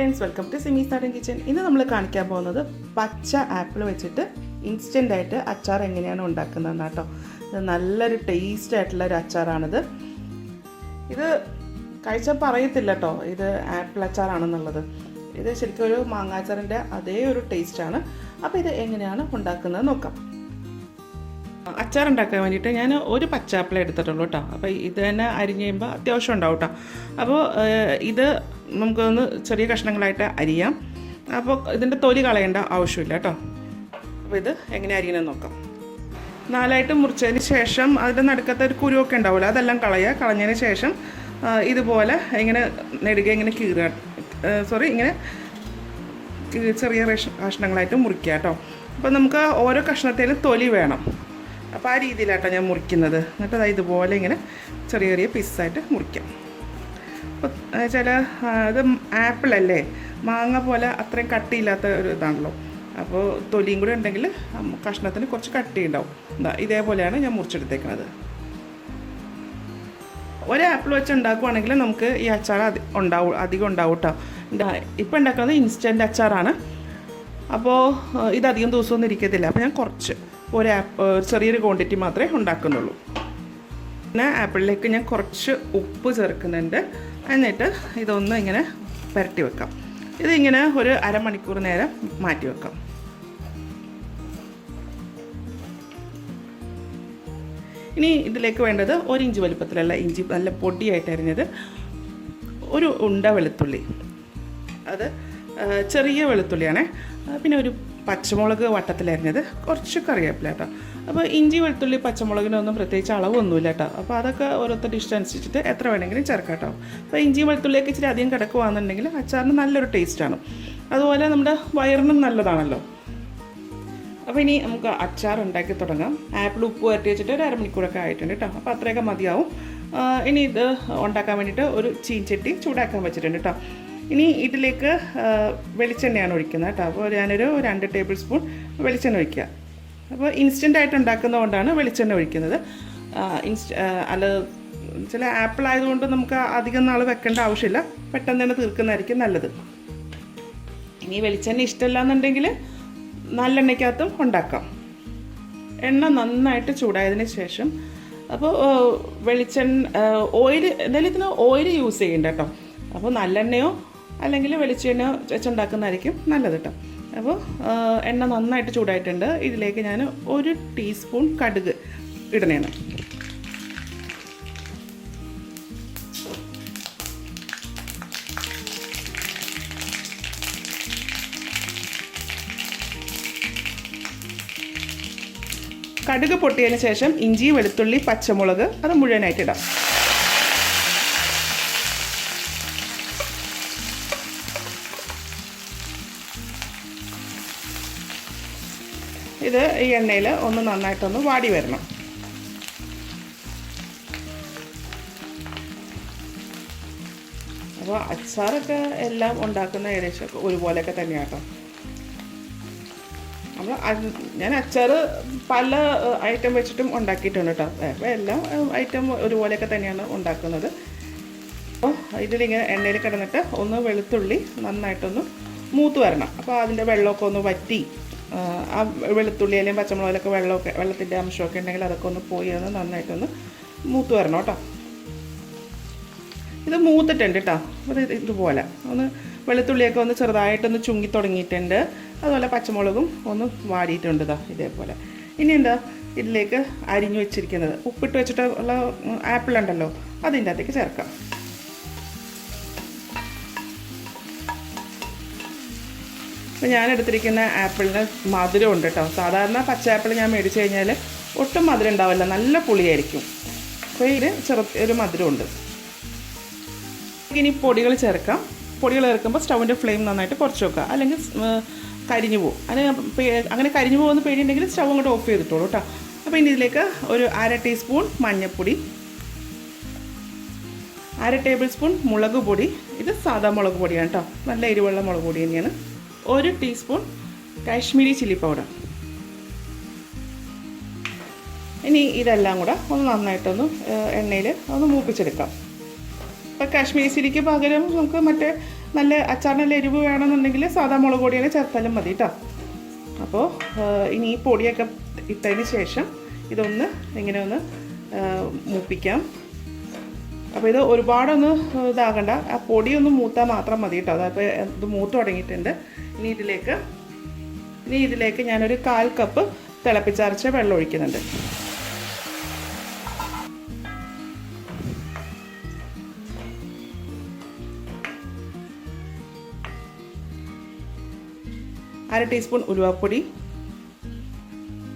Friends, welcome to സിമീസ് നാടൻ kitchen. ഇന്ന് നമ്മൾ കാണിക്കാൻ പോകുന്നത് പച്ച ആപ്പിൾ വെച്ചിട്ട് ഇൻസ്റ്റൻ്റ് ആയിട്ട് അച്ചാർ എങ്ങനെയാണ് ഉണ്ടാക്കുന്നതെന്ന് കേട്ടോ. ഇത് നല്ലൊരു ടേസ്റ്റ് ആയിട്ടുള്ള ഒരു അച്ചാറാണിത്. ഇത് കഴിച്ചാൽ പറയത്തില്ല കേട്ടോ ഇത് ആപ്പിൾ അച്ചാറാണെന്നുള്ളത്. ഇത് ശരിക്കും ഒരു മാങ്ങാച്ചാറിൻ്റെ അതേ ഒരു ടേസ്റ്റാണ്. അപ്പോൾ ഇത് എങ്ങനെയാണ് ഉണ്ടാക്കുന്നത് നോക്കാം. അച്ചാർ ഉണ്ടാക്കാൻ വേണ്ടിയിട്ട് ഞാൻ ഒരു പച്ചാപ്പിൾ എടുത്തിട്ടുള്ളൂ കേട്ടോ. അപ്പോൾ ഇത് തന്നെ അരിഞ്ഞ് കഴിയുമ്പോൾ അത്യാവശ്യം ഉണ്ടാവും കേട്ടോ. അപ്പോൾ ഇത് നമുക്കൊന്ന് ചെറിയ കഷ്ണങ്ങളായിട്ട് അരിയാം. അപ്പോൾ ഇതിൻ്റെ തൊലി കളയേണ്ട ആവശ്യമില്ല കേട്ടോ. അപ്പോൾ ഇത് എങ്ങനെ അരിയണമെന്ന് നോക്കാം. 4 മുറിച്ചതിന് ശേഷം അതിൻ്റെ നടുക്കത്തെ ഒരു കുരുവൊക്കെ ഉണ്ടാവില്ല, അതെല്ലാം കളഞ്ഞതിന് ശേഷം ഇതുപോലെ ഇങ്ങനെ നെടുക ഇങ്ങനെ ഇങ്ങനെ ചെറിയ കഷ്ണങ്ങളായിട്ട് മുറിക്കുക കേട്ടോ. അപ്പോൾ നമുക്ക് ഓരോ കഷ്ണത്തിലും തൊലി വേണം. അപ്പോൾ ആ രീതിയിലാട്ടോ ഞാൻ മുറിക്കുന്നത്. എന്നിട്ട് അത് ഇതുപോലെ ഇങ്ങനെ ചെറിയ ചെറിയ പീസായിട്ട് മുറിക്കാം. അപ്പോൾ ഇത് ആപ്പിളല്ലേ, മാങ്ങ പോലെ അത്രയും കട്ടിയില്ലാത്ത ഒരു ഇതാണല്ലോ. അപ്പോൾ തൊലിയും കൂടെ ഉണ്ടെങ്കിൽ കഷ്ണത്തിന് കുറച്ച് കട്ടി ഉണ്ടാവും. ഇതേപോലെയാണ് ഞാൻ മുറിച്ചെടുത്തേക്കുന്നത്. ഒരു ആപ്പിൾ വെച്ച് ഉണ്ടാക്കുവാണെങ്കിൽ നമുക്ക് ഈ അച്ചാർ അധികം ഉണ്ടാവും കേട്ടോ. ഇപ്പോൾ ഉണ്ടാക്കുന്നത് ഇൻസ്റ്റൻറ്റ് അച്ചാറാണ്. അപ്പോൾ ഇതധികം ദിവസമൊന്നും ഇരിക്കത്തില്ല. അപ്പോൾ ഞാൻ കുറച്ച് ചെറിയൊരു ക്വാണ്ടിറ്റി മാത്രമേ ഉണ്ടാക്കുന്നുള്ളൂ. പിന്നെ ആപ്പിളിലേക്ക് ഞാൻ കുറച്ച് ഉപ്പ് ചേർക്കുന്നുണ്ട്. എന്നിട്ട് ഇതൊന്ന് ഇങ്ങനെ പുരട്ടി വെക്കാം. ഇതിങ്ങനെ ഒരു അരമണിക്കൂർ നേരം മാറ്റി വെക്കാം. ഇനി ഇതിലേക്ക് വേണ്ടത് 1 ഇഞ്ച് വലുപ്പത്തിലുള്ള ഇഞ്ചി നല്ല പൊടിയായിട്ട് അരിഞ്ഞത്, ഒരു ഉണ്ട വെളുത്തുള്ളി, അത് ചെറിയ വെളുത്തുള്ളിയാണേ, പിന്നെ ഒരു പച്ചമുളക് വട്ടത്തിലരിഞ്ഞത്, കുറച്ച് കറിവേപ്പില കേട്ടോ. അപ്പോൾ ഇഞ്ചി വെളുത്തുള്ളി പച്ചമുളകിനൊന്നും പ്രത്യേകിച്ച് അളവൊന്നുമില്ല കേട്ടോ. അപ്പോൾ അതൊക്കെ ഓരോരുത്തരുടെ ഇഷ്ടം അനുസരിച്ചിട്ട് എത്ര വേണമെങ്കിലും ചേർക്കാം കേട്ടോ. അപ്പോൾ ഇഞ്ചി വെളുത്തുള്ളിയൊക്കെ ഇച്ചിരി അധികം കിടക്കുകയാണെന്നുണ്ടെങ്കിൽ അച്ചാറിന് നല്ലൊരു ടേസ്റ്റാണ്. അതുപോലെ നമ്മുടെ വയറിനും നല്ലതാണല്ലോ. അപ്പോൾ ഇനി നമുക്ക് അച്ചാർ ഉണ്ടാക്കി തുടങ്ങാം. ആപ്പിൾ ഉപ്പ് വരട്ടി വെച്ചിട്ട് ഒരു അരമണിക്കൂറൊക്കെ ആയിട്ടുണ്ട് കേട്ടോ. അപ്പോൾ അത്രയൊക്കെ മതിയാവും. ഇനി ഇത് ഉണ്ടാക്കാൻ വേണ്ടിയിട്ട് ഒരു ചീൻചട്ടി ചൂടാക്കാൻ വെച്ചിട്ടുണ്ട് കേട്ടോ. ഇനി ഇതിലേക്ക് വെളിച്ചെണ്ണയാണ് ഒഴിക്കുന്നത് കേട്ടോ. അപ്പോൾ ഞാനൊരു 2 ടേബിൾ സ്പൂൺ വെളിച്ചെണ്ണ ഒഴിക്കുക. അപ്പോൾ ഇൻസ്റ്റൻ്റായിട്ട് ഉണ്ടാക്കുന്നതുകൊണ്ടാണ് വെളിച്ചെണ്ണ ഒഴിക്കുന്നത്. അല്ല ചില ആപ്പിൾ ആയതുകൊണ്ട് നമുക്ക് അധികം നാൾ വെക്കേണ്ട ആവശ്യമില്ല, പെട്ടെന്ന് തന്നെ തീർക്കുന്നതായിരിക്കും നല്ലത്. ഇനി വെളിച്ചെണ്ണ ഇഷ്ടമല്ല എന്നുണ്ടെങ്കിൽ നല്ലെണ്ണയ്ക്കകത്തും ഉണ്ടാക്കാം. എണ്ണ നന്നായിട്ട് ചൂടായതിന് ശേഷം അപ്പോൾ ഓയിൽ എന്തായാലും ഇതിന് ഓയിൽ യൂസ് ചെയ്യണ്ട കേട്ടോ. അപ്പോൾ നല്ലെണ്ണയോ അല്ലെങ്കിൽ വെളിച്ചെണ്ണയോ വെച്ചുണ്ടാക്കുന്നതായിരിക്കും നല്ലത് കേട്ടോ. അപ്പോൾ എണ്ണ നന്നായിട്ട് ചൂടായിട്ടുണ്ട്. ഇതിലേക്ക് ഞാൻ 1 ടീസ്പൂൺ കടുക് ഇടണേണ്. കടുക് പൊട്ടിയതിന് ശേഷം ഇഞ്ചി വെളുത്തുള്ളി പച്ചമുളക് അത് മുഴുവനായിട്ട് ഇടാം. ഇത് ഈ എണ്ണയിൽ ഒന്ന് നന്നായിട്ടൊന്ന് വാടി വരണം. അപ്പോൾ അച്ചാറൊക്കെ എല്ലാം ഉണ്ടാക്കുന്ന ഏകദേശം ഒരുപോലെയൊക്കെ തന്നെയാണ് കേട്ടോ. അപ്പോൾ ഞാൻ അച്ചാർ പല ഐറ്റം വെച്ചിട്ടും ഉണ്ടാക്കിയിട്ടുണ്ട് കേട്ടോ. അപ്പോൾ എല്ലാം ഐറ്റം ഒരുപോലെയൊക്കെ തന്നെയാണ് ഉണ്ടാക്കുന്നത്. അപ്പോൾ ഇതിലിങ്ങനെ എണ്ണയിൽ കിടന്നിട്ട് ഒന്ന് വെളുത്തുള്ളി നന്നായിട്ടൊന്ന് മൂത്ത് വരണം. അപ്പോൾ അതിൻ്റെ വെള്ളമൊക്കെ ഒന്ന് വറ്റി, ആ വെളുത്തുള്ളി അല്ലെങ്കിൽ പച്ചമുളകിലൊക്കെ വെള്ളത്തിൻ്റെ അംശമൊക്കെ ഉണ്ടെങ്കിൽ അതൊക്കെ ഒന്ന് പോയി ഒന്ന് നന്നായിട്ടൊന്ന് മൂത്ത് വരണം കേട്ടോ. ഇത് മൂത്തിട്ടുണ്ട് കേട്ടോ. അത് ഇതുപോലെ ഒന്ന് വെളുത്തുള്ളിയൊക്കെ ഒന്ന് ചെറുതായിട്ടൊന്ന് ചുങ്ങി തുടങ്ങിയിട്ടുണ്ട്. അതുപോലെ പച്ചമുളകും ഒന്ന് വാടിയിട്ടുണ്ട് ഇതേപോലെ. ഇനി ഇതിലേക്ക് അരിഞ്ഞു വെച്ചിരിക്കുന്നത് ഉപ്പിട്ട് വെച്ചിട്ടുള്ള ആപ്പിൾ ഉണ്ടല്ലോ, അതിൻ്റെ അകത്തേക്ക് ചേർക്കാം. അപ്പോൾ ഞാൻ എടുത്തിരിക്കുന്ന ആപ്പിളിന് മധുരം ഉണ്ട് കേട്ടോ. സാധാരണ പച്ച ആപ്പിൾ ഞാൻ മേടിച്ച് കഴിഞ്ഞാൽ ഒട്ടും മധുരം ഉണ്ടാവില്ല, നല്ല പുളിയായിരിക്കും. അപ്പോൾ ഇതിന് ഒരു മധുരമുണ്ട്. ഇനി പൊടികൾ ചേർക്കാം. പൊടികൾ ചേർക്കുമ്പോൾ സ്റ്റൗവിൻ്റെ ഫ്ലെയിം നന്നായിട്ട് കുറച്ച് വെക്കുക, അല്ലെങ്കിൽ കരിഞ്ഞു പോകും. അങ്ങനെ കരിഞ്ഞു പോകുന്ന പേടിയുണ്ടെങ്കിൽ സ്റ്റൗ അങ്ങോട്ട് ഓഫ് ചെയ്തിട്ടോളൂ കേട്ടോ. അപ്പോൾ ഇനി ഇതിലേക്ക് ഒരു 1/2 ടീസ്പൂൺ മഞ്ഞൾപ്പൊടി, 1/2 ടേബിൾ സ്പൂൺ മുളക് പൊടി. ഇത് സാധാ മുളക് പൊടിയാണ് കേട്ടോ, നല്ല എരിവുള്ള മുളക് പൊടി തന്നെയാണ്. 1 ടീസ്പൂൺ കാശ്മീരി ചില്ലി പൗഡർ. ഇനി ഇതെല്ലാം കൂടെ ഒന്ന് നന്നായിട്ടൊന്ന് എണ്ണയിൽ ഒന്ന് മൂപ്പിച്ചെടുക്കാം. ഇപ്പോൾ കാശ്മീരി ചില്ലിക്ക് പകരം നമുക്ക് മറ്റേ നല്ല അച്ചാറിന് നല്ല എരിവ് വേണമെന്നുണ്ടെങ്കിൽ സാധാ മുളക് പൊടിയാണ് ചേർത്താലും മതി കേട്ടോ. അപ്പോൾ ഇനി ഈ പൊടിയൊക്കെ ഇട്ടതിന് ശേഷം ഇതൊന്ന് ഇങ്ങനെ ഒന്ന് മൂപ്പിക്കാം. അപ്പോൾ ഇത് ഒരുപാടൊന്ന് ഇതാകണ്ട, ആ പൊടിയൊന്ന് മൂത്താൽ മാത്രം മതി കേട്ടോ. അതപ്പോൾ ഇത് മൂത്ത് തുടങ്ങിയിട്ടുണ്ട്. ഇനി ഇതിലേക്ക് ഞാനൊരു 1/4 കപ്പ് തിളപ്പിച്ചരച്ച വെള്ളം ഒഴിക്കുന്നുണ്ട്. അര ടീസ്പൂൺ ഉലുവാപ്പൊടി,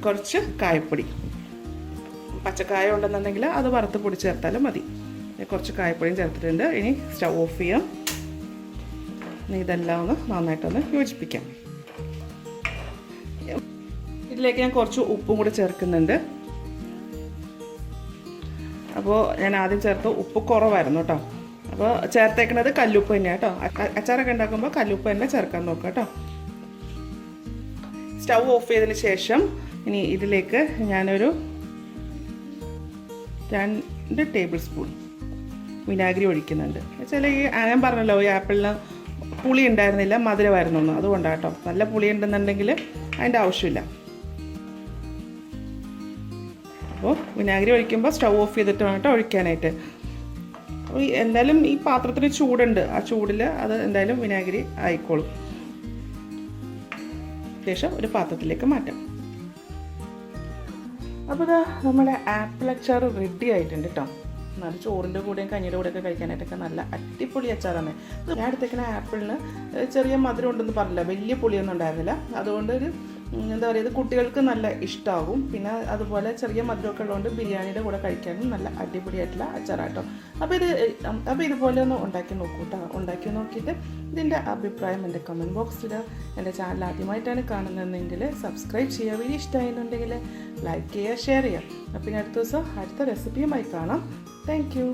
കുറച്ച് കായപ്പൊടി, പച്ചക്കായ ഉണ്ടെന്നുണ്ടെങ്കിൽ അത് വറുത്ത് പൊടി ചേർത്താലും മതി. കുറച്ച് കായപ്പൊടിയും ചേർത്തിട്ടുണ്ട്. ഇനി സ്റ്റവ് ഓഫ് ചെയ്യാം. ഇനി ഇതെല്ലാം ഒന്ന് നന്നായിട്ടൊന്ന് യോജിപ്പിക്കാം. ഇതിലേക്ക് ഞാൻ കുറച്ച് ഉപ്പും കൂടി ചേർക്കുന്നുണ്ട്. അപ്പോൾ ഞാൻ ആദ്യം ചേർത്ത് ഉപ്പ് കുറവായിരുന്നു കേട്ടോ. അപ്പോൾ ചേർത്തേക്കുന്നത് കല്ലുപ്പ് തന്നെയാണ് കേട്ടോ. അച്ചാറൊക്കെ ഉണ്ടാക്കുമ്പോൾ കല്ലുപ്പ് തന്നെ ചേർക്കാൻ നോക്കാം കേട്ടോ. സ്റ്റവ് ഓഫ് ചെയ്തതിന് ശേഷം ഇനി ഇതിലേക്ക് ഞാനൊരു 2 ടേബിൾ സ്പൂൺ വിനാഗിരി ഒഴിക്കുന്നുണ്ട്. വെച്ചാൽ ഞാൻ പറഞ്ഞല്ലോ, ഈ ആപ്പിളിന് പുളി ഉണ്ടായിരുന്നില്ല, മധുരമായിരുന്നു ഒന്ന്, അതുകൊണ്ടാണ് കേട്ടോ. നല്ല പുളി ഉണ്ടെന്നുണ്ടെങ്കിൽ അതിൻ്റെ ആവശ്യമില്ല. അപ്പോൾ വിനാഗിരി ഒഴിക്കുമ്പോൾ സ്റ്റവ് ഓഫ് ചെയ്തിട്ട് വേണം കേട്ടോ ഒഴിക്കാനായിട്ട്. അപ്പോൾ എന്തായാലും ഈ പാത്രത്തിന് ചൂടുണ്ട്, ആ ചൂടിൽ അത് എന്തായാലും വിനാഗിരി ആയിക്കോളും. ശേഷം ഒരു പാത്രത്തിലേക്ക് മാറ്റാം. അപ്പോൾ ഇതാ നമ്മുടെ ആപ്പിൾ അച്ചാർ റെഡി ആയിട്ടുണ്ട് കേട്ടോ. നല്ല ചോറിൻ്റെ കൂടെയും കഞ്ഞിയുടെ കൂടെയൊക്കെ കഴിക്കാനായിട്ടൊക്കെ നല്ല അടിപൊളി അച്ചാറാണ്. ഞാൻ എടുത്തേക്കുന്ന ആപ്പിളിന് ചെറിയ മധുരം ഉണ്ടെന്ന് പറഞ്ഞില്ല, വലിയ പുളിയൊന്നും ഉണ്ടായിരുന്നില്ല. അതുകൊണ്ട് ഒരു എന്താ പറയുക, ഇത് കുട്ടികൾക്ക് നല്ല ഇഷ്ടമാകും. പിന്നെ അതുപോലെ ചെറിയ മധുരമൊക്കെ ഉള്ളതുകൊണ്ട് ബിരിയാണിയുടെ കൂടെ കഴിക്കാനും നല്ല അടിപൊളിയായിട്ടുള്ള അച്ചാറാട്ടോ. അപ്പോൾ ഇതുപോലെ ഒന്ന് ഉണ്ടാക്കി നോക്കൂ കേട്ടോ. ഉണ്ടാക്കി നോക്കിയിട്ട് ഇതിൻ്റെ അഭിപ്രായം എൻ്റെ കമൻറ്റ് ബോക്സിൽ. എൻ്റെ ചാനൽ ആദ്യമായിട്ടാണ് കാണുന്നതെങ്കിൽ സബ്സ്ക്രൈബ് ചെയ്യുക. വീഡിയോ ഇഷ്ടമായിട്ടുണ്ടെങ്കിൽ ലൈക്ക് ചെയ്യുക, ഷെയർ ചെയ്യുക. അപ്പോൾ ഇനി അടുത്ത ദിവസം അടുത്ത റെസിപ്പിയുമായി കാണാം. Thank you.